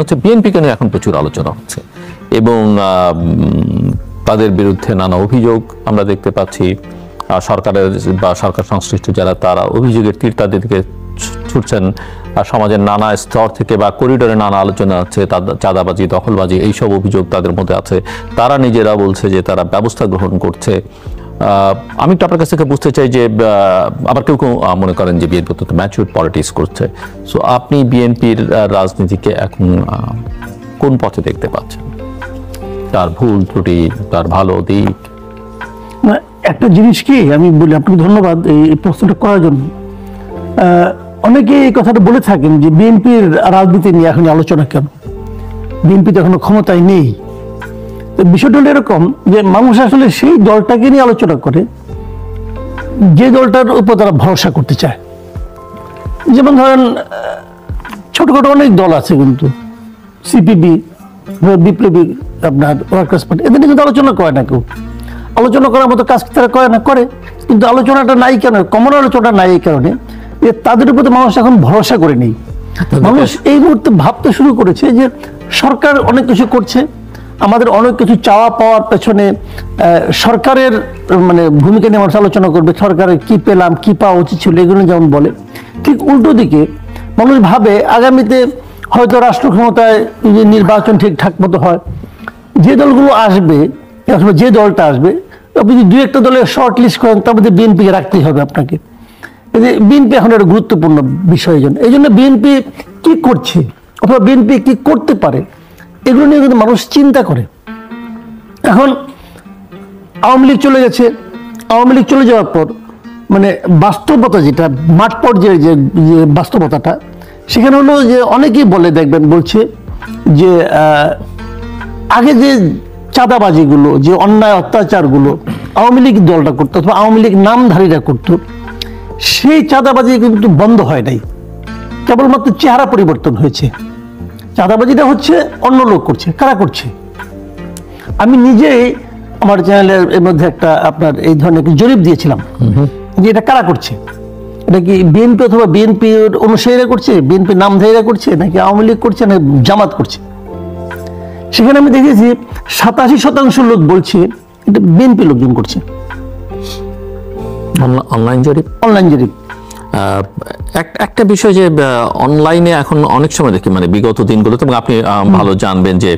হচ্ছে বিএনপিকে নিয়ে এখন প্রচুর আলোচনা হচ্ছে এবং তাদের বিরুদ্ধে নানা অভিযোগ আমরা দেখতে পাচ্ছি। সরকারের বা সরকার সংশ্লিষ্ট যারা তারা অভিযোগের তীর তাদের দিকে ছুটছেন। সমাজের নানা স্তর থেকে বা করিডোরে নানা আলোচনা আছে, চাঁদাবাজি, দখলবাজি, এইসব অভিযোগ তাদের মধ্যে আছে। তারা নিজেরা বলছে যে তারা ব্যবস্থা গ্রহণ করছে। আমি তো আপনার কাছ থেকে বুঝতে চাই যে আবার কেউ কেউ মনে করেন যে বিএনপি তো ম্যাচিউর পলিটিক্স করছে। সো আপনি বিএনপির রাজনীতিকে এখন কোন পথে দেখতে পাচ্ছেন? তার ভুল ত্রুটি, তার ভালো দিক? একটা জিনিস কি আমি বলি, আপনাকে ধন্যবাদ এই প্রশ্নটা করার জন্য। অনেকে এই কথাটা বলে থাকেন যে বিএনপির রাজনীতি নিয়ে এখন আলোচনা কেন, বিএনপি তো এখনো ক্ষমতায় নেই। বিষয়টা হলো এরকম যে মানুষ আসলে সেই দলটাকে নিয়ে আলোচনা করে যে দলটার উপর তারা ভরসা করতে চায়। যেমন ধরেন ছোটখাটো অনেক দল আছে, কিন্তু সিপিবি, বিপ্লবী, আপনার ওয়ার্কার্স পার্টি, এদের কিন্তু আলোচনা করে না কেউ। আলোচনা করার মতো কাজ তারা করে, কিন্তু আলোচনাটা নাই কেন, কমন আলোচনাটা নাই এই কারণে যে তাদের উপর মানুষ এখন ভরসা করে নেই। মানুষ এই মুহূর্তে ভাবতে শুরু করেছে যে সরকার অনেক কিছু করছে, আমাদের অনেক কিছু চাওয়া পাওয়ার পেছনে সরকারের মানে ভূমিকা নিয়ে মানুষ আলোচনা করবে, সরকারের কি পেলাম, কি পাওয়া উচিত ছিল, এগুলো যেমন বলে। ঠিক উল্টো দিকে মানুষ ভাবে আগামীতে হয়তো রাষ্ট্র ক্ষমতায় নির্বাচন ঠিকঠাক মতো হয়, যে দলগুলো আসবে, যে দলটা আসবে, আপনি যদি 2-1টা দলের শর্ট লিস্ট করেন তার মধ্যে বিএনপিকে রাখতেই হবে আপনাকে। বিএনপি এখন একটা গুরুত্বপূর্ণ বিষয়। এই জন্য বিএনপি কি করছে অথবা বিএনপি কি করতে পারে এগুলো নিয়ে কিন্তু মানুষ চিন্তা করে। এখন আওয়ামী লীগ চলে গেছে, আওয়ামী লীগ চলে যাওয়ার পর মানে বাস্তবতা যেটা মাঠ পর্যায়ে যে বাস্তবতাটা সেখানে হলো যে অনেকেই বলে, দেখবেন বলছে যে আগে যে চাঁদাবাজিগুলো, যে অন্যায় অত্যাচারগুলো আওয়ামী লীগ দলটা করতো অথবা আওয়ামী লীগ নামধারীরা করতো, সেই চাঁদাবাজি কিন্তু বন্ধ হয় নাই, কেবলমাত্র চেহারা পরিবর্তন হয়েছে। চাঁদাবাজিটা হচ্ছে অন্য লোক করছে। কারা করছে? আমি নিজেই আমার চ্যানেলের এর মধ্যে একটা আপনার এই ধরনের জরিপ দিয়েছিলাম যে এটা কারা করছে, এটা কি বিএনপি অথবা বিএনপির অনুসারীরা করছে, বিএনপি নামধারীরা করছে, নাকি আওয়ামী লীগ করছে, না জামাত করছে। সেখানে আমি দেখেছি 87% লোক বলছে এটা বিএনপি লোকজন করছে। অনলাইন জরিপ একটা বিষয় যে অনলাইনে এখন অনেক সময় দেখি মানে বিগত দিনগুলোতে, এবং আপনি ভালো জানবেন যে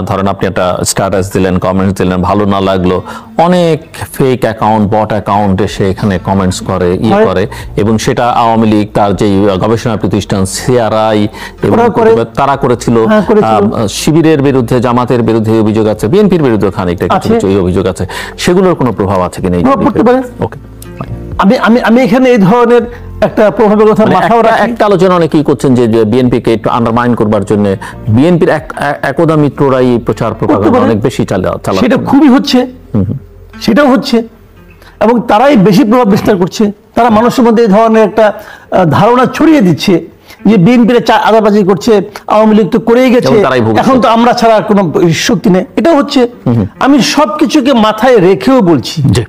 ধরেন আপনি একটা স্ট্যাটাস দিলেন, কমেন্টস দিলেন, ভালো না লাগলো, অনেক ফেক অ্যাকাউন্ট, বট অ্যাকাউন্ট এসে এখানে কমেন্টস করে, করে, এবং সেটা আওয়ামী লীগ তার যে গবেষণা প্রতিষ্ঠান সিআরআই তারা করেছিল। শিবিরের বিরুদ্ধে, জামাতের বিরুদ্ধে অভিযোগ আছে, বিএনপির বিরুদ্ধে খানিকটা কিছু অভিযোগ আছে, সেগুলোর কোনো প্রভাব আছে কিনা? ওকে, আমি এখানে এই ধরনের একটা প্রভাবের কথা মাথায় রাখি। একটা আলোচনা অনেকেই করছেন যে বিএনপিকে একটু আন্ডারমাইন করবার জন্য বিএনপির একদা মিত্ররাই প্রচার প্রপাগান্ডা অনেক বেশি চালাচ্ছে। সেটা খুবই হচ্ছে, সেটাও হচ্ছে, এবং তারাই বেশি প্রভাব বিস্তার করছে। তারা মানুষের মধ্যে এই ধরনের একটা ধারণা ছড়িয়ে দিচ্ছে যে বিএনপির আদাবাজি করছে, আওয়ামী লীগ তো করেই গেছে, এখন তো আমরা ছাড়া কোনো শক্তি নেই। এটাও হচ্ছে। আমি সবকিছুকে মাথায় রেখেও বলছি যে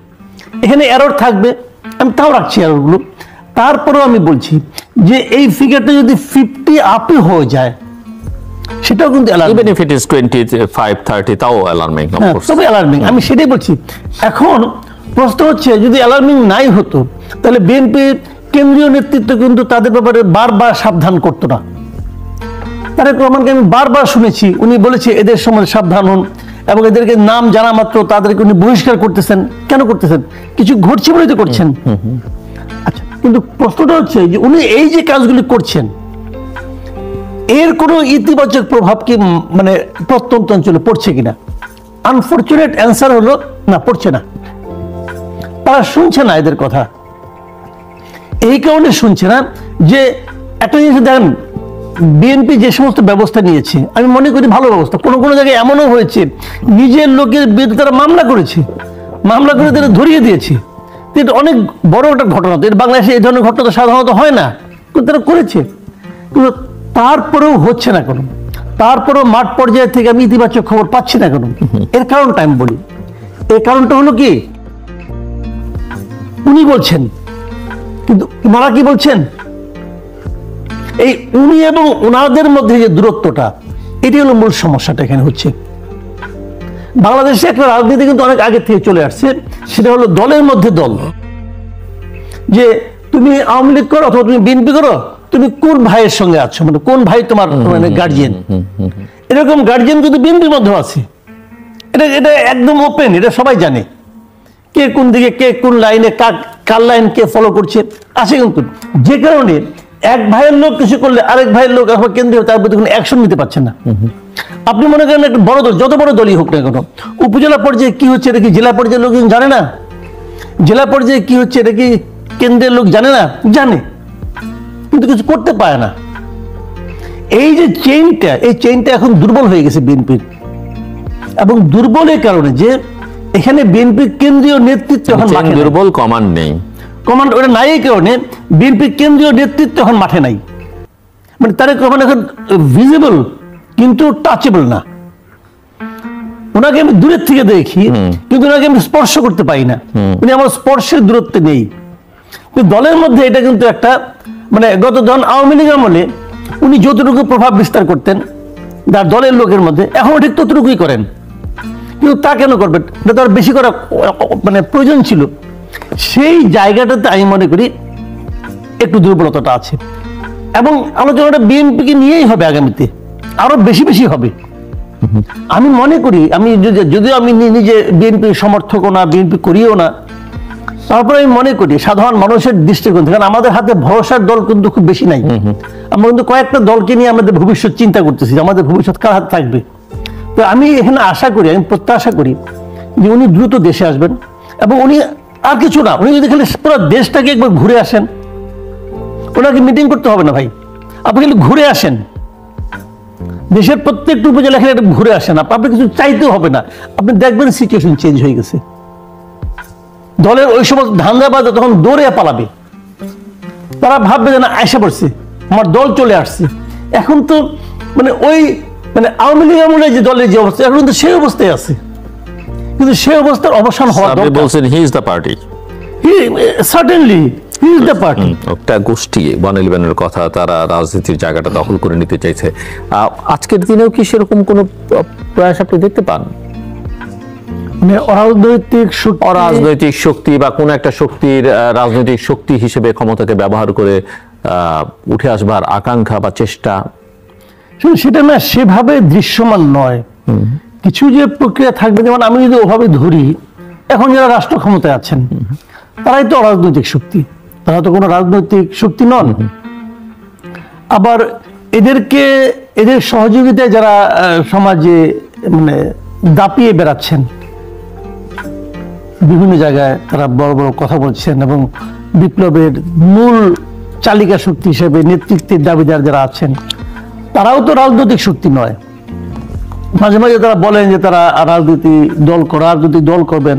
এখানে এরর থাকবে, আমি তাও রাখছি এররগুলো। তারপরেও আমি বলছি যে এই ফিগারটা যদি 50 আপে হয়ে যায় সেটাও কিন্তু ইভেন ইফ ইট ইজ 25-30 তাও অ্যালার্মিং, তবে অ্যালার্মিং। আমি সেটাই বলছি। এখন প্রশ্ন হচ্ছে যদি অ্যালার্মিং নাই হতো তাহলে বিএনপির কেন্দ্রীয় নেতৃত্ব কিন্তু তাদের ব্যাপারে বারবার সাবধান করতো না। তারেক রহমানকে আমি বারবার শুনেছি, উনি বলেছে এদের সম্বন্ধে সাবধান হন, এবং এদেরকে নাম জানা মাত্র তাদেরকে উনি বহিষ্কার করতেছেন। কেন করতেছেন? কিছু ঘটছে বলেই তো করছেন। আচ্ছা, কিন্তু প্রশ্নটা হচ্ছে যে উনি এই যে কাজগুলি করছেন এর কোনো ইতিবাচক প্রভাব কি মানে প্রত্যন্ত অঞ্চলে পড়ছে কিনা? আনফরচুনেট অ্যান্সার হলো না, পড়ছে না। তারা শুনছে না এদের কথা। এই কারণে শুনছে না যে একটা জিনিস দেখেন, বিএনপি যে সমস্ত ব্যবস্থা নিয়েছে আমি মনে করি ভালো ব্যবস্থা। কোনো কোনো জায়গায় এমনও হয়েছে নিজের লোকের বিরুদ্ধে তারা মামলা করেছে, মামলা করে তারা ধরিয়ে দিয়েছে। এটা অনেক বড় একটা ঘটনা। তো বাংলাদেশে এই ধরনের ঘটনা তো সাধারণত হয় না, কিন্তু তারা করেছে। কিন্তু তারপরেও হচ্ছে না কেন? তারপরেও মাঠ পর্যায়ে থেকে আমি ইতিবাচক খবর পাচ্ছি না কেন? এর কারণটা আমি বলি। এর কারণটা হলো কি, উনি বলছেন, কিন্তু ওনারা কি বলছেন? এই উনি এবং ওনাদের মধ্যে যে দূরত্বটা, এটি হলো মূল সমস্যাটা এখানে হচ্ছে। বাংলাদেশে একটা রাজনীতি কিন্তু অনেক আগে থেকে চলে আসছে, সেটা হলো দলের মধ্যে দল, যে তুমি আওয়ামী লীগ করো অথবা তুমি বিএনপি করো, তুমি কোন ভাইয়ের সঙ্গে আছো, মানে কোন ভাই তোমার মানে গার্জিয়ান। এরকম গার্জিয়ান কিন্তু বিএনপির মধ্যেও আছে, এটা এটা একদম ওপেন, এটা সবাই জানে কে কোন দিকে, কে কোন লাইনে, কার লাইন কে ফলো করছে আছে কিন্তু। যে কারণে এক ভাইয়ের লোক কিছু করলে আরেক ভাইয়ের লোক অথবা কেন্দ্রীয় তার প্রতি কোনো অ্যাকশন নিতে পারছে না। আপনি মনে করেন একটা বড় দল, যত বড় দলই হোক না কেন, উপজেলা পর্যায়ে কি হচ্ছে এটা কি জেলা পর্যায়ের লোক জানে না? জেলা পর্যায়ে কি হচ্ছে এটা কি কেন্দ্রের লোক জানে না? জানে, কিন্তু কিছু করতে পারে না। এই যে চেইনটা, এই চেইনটা এখন দুর্বল হয়ে গেছে বিএনপির, এবং দুর্বলের কারণে যে এখানে বিএনপির কেন্দ্রীয় নেতৃত্ব এখন মাঠে নাই। দুর্বল, কমান্ড নেই, কমান্ড ওটা নাই, এই কারণে বিএনপির কেন্দ্রীয় নেতৃত্ব এখন মাঠে নাই। মানে তার কমান্ড এখন ভিজিবল কিন্তু টাচেবল না। ওনাকে আমি দূরের থেকে দেখি, কিন্তু ওনাকে আমি স্পর্শ করতে পারি না, উনি আমার স্পর্শের দূরত্বে নেই। কিন্তু দলের মধ্যে এটা কিন্তু একটা মানে গত যখন আওয়ামী লীগ আমলে উনি যতটুকু প্রভাব বিস্তার করতেন তার দলের লোকের মধ্যে, এখন ঠিক ততটুকুই করেন। কিন্তু তা কেন করবেন? এটা তো আর বেশি করা মানে প্রয়োজন ছিল। সেই জায়গাটাতে আমি মনে করি একটু দুর্বলতাটা আছে, এবং আলোচনাটা বিএনপিকে নিয়েই হবে, আগামীতে আরো বেশি বেশি হবে। আমি মনে করি, আমি যদিও আমি নিজে বিএনপির সমর্থকও না, বিএনপি করিও না, তারপরে আমি মনে করি সাধারণ মানুষের দৃষ্টিকোণ থেকে, কারণ আমাদের হাতে ভরসার দল কিন্তু খুব বেশি নাই। আমরা কিন্তু কয়েকটা দলকে নিয়ে আমাদের ভবিষ্যৎ চিন্তা করতেছি, আমাদের ভবিষ্যৎ কার হাতে থাকবে। তো আমি এখানে আশা করি, আমি প্রত্যাশা করি যে উনি দ্রুত দেশে আসবেন, এবং উনি আর কিছু না, উনি যদি খালি পুরো দেশটাকে একবার ঘুরে আসেন, ওনাকে মিটিং করতে হবে না ভাই, আপনি খালি ঘুরে আসেন, দেশের প্রত্যেকটা উপজেলা এখানে ঘুরে আসেন, আপনি কিছু চাইতেও হবে না, আপনি দেখবেন সিচুয়েশন চেঞ্জ হয়ে গেছে। দলের ওই সমস্ত ধান্দাবাজ তখন দৌড়ে পালাবে, তারা ভাববে যে না আয়সা পড়ছে, আমার দল চলে আসছে। এখন তো মানে ওই মানে আওয়ামী লীগ আমলে যে দলের যে অবস্থা, এখন তো সেই অবস্থায় আছে, কিন্তু সেই অবস্থার অবসান হওয়া দরকার। বলছেন he is the party, certainly he is the party. একটা গোষ্ঠী 111-এর কথা, তারা রাজনীতির জায়গাটা দখল করে নিতে চাইছে। আজকের দিনেও কি সেরকম কোনো প্রয়াস আপনি দেখতে পান? মানে অরাজনৈতিক শক্তি বা কোন একটা শক্তির রাজনৈতিক শক্তি হিসেবে ক্ষমতাকে ব্যবহার করে উঠে আসবার আকাঙ্ক্ষা বা চেষ্টা? সেটা না সেভাবে দৃশ্যমান নয়, কিছু যে প্রক্রিয়া থাকবে। যেমন আমি যদি ওভাবে ধরি, এখন যারা রাষ্ট্র ক্ষমতায় আছেন তারাই তো অরাজনৈতিক শক্তি, তারা তো কোনো রাজনৈতিক শক্তি নন। আবার এদের সহযোগিতায় যারা সমাজে মানে দাপিয়ে বেড়াচ্ছেন, বিভিন্ন জায়গায় তারা বড় বড় কথা বলছেন, এবং বিপ্লবের মূল চালিকা শক্তি হিসেবে নেতৃত্বের দাবিদার যারা আছেন, তারাও তো রাজনৈতিক শক্তি নয়। মাঝে মাঝে তারা বলেন যে তারা রাজনৈতিক দল করবেন,